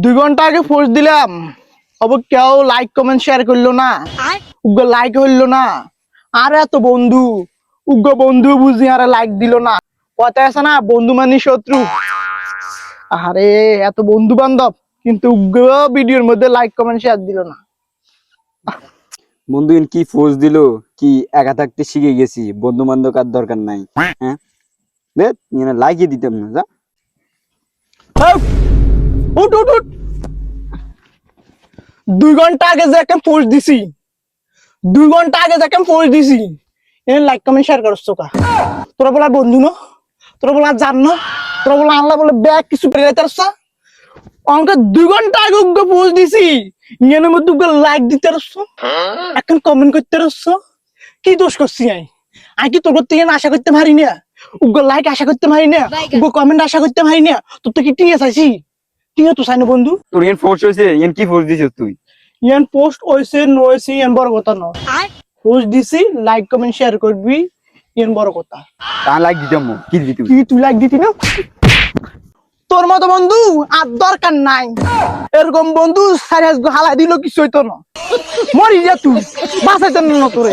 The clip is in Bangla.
2 ঘন্টা আগে পোস্ট দিলাম, অব কেউ লাইক কমেন্ট শেয়ার করলো না, উগ্র লাইক হইলো না। আর এত বন্ধু, উগ্র বন্ধু বুঝি আরে লাইক দিল না। কথা আছে না, বন্ধু মানে শত্রু। আরে এত বন্ধু বান্ধব, কিন্তু উগ্র ভিডিওর মধ্যে লাইক কমেন্ট শেয়ার দিল না। বন্ধু কি ফোর্স দিল, কি একা থাকতে শিখে গেছি, বন্ধু বান্ধব আর দরকার নাই। হ্যাঁ লাইকই দিতাম না যা। হেই, উঠ উঠ উঠ। 2 ঘন্টা আগে যে একটা পোস্ট দিছি, 2 ঘন্টা আগে যাকে পোস্ট দিছি, এর লাইক কমেন্ট শেয়ার করছ কা? তোরা বলা বন্ধু ন, তোরা বলা জান না, তোরা বলা আল্লাহ বলে ব্যাগ কিছু পেরে যাইতারছ। আমাকে 2 ঘন্টা আগে উগ্র পোস্ট দিছি, এর মধ্যে উগ্র লাইক দিতে পারছ, এখন কমেন্ট করতে পারছ। কি দোষ করছি আমি কি তোর থেকে আশা করতে পারি না? উগ্র লাইক আশা করতে পারি না, উগ্র কমেন্ট আশা করতে পারি না? তোর তো কি টিয়া চাইছি? টিয়া তো চাই না বন্ধু। তোর ফোর্স হয়েছে, কি ফোর্স দিছিস তুই? ইয়ান পোস্ট হইছে নইছে ইয়ান বড় কথা নয়। পোস্ট দিছি, লাইক কমেন্ট শেয়ার করবি, ইয়ান বড় কথা। তা লাইক দিতাম না, কি দিতি? কি তুই লাইক দিতি না? তোর মতো বন্ধু আর দরকার নাই। এরকম বন্ধু সারি হালাই দিল কিছু হইতো না। মরি যা তুই, বাঁচাইতেন না তোরে।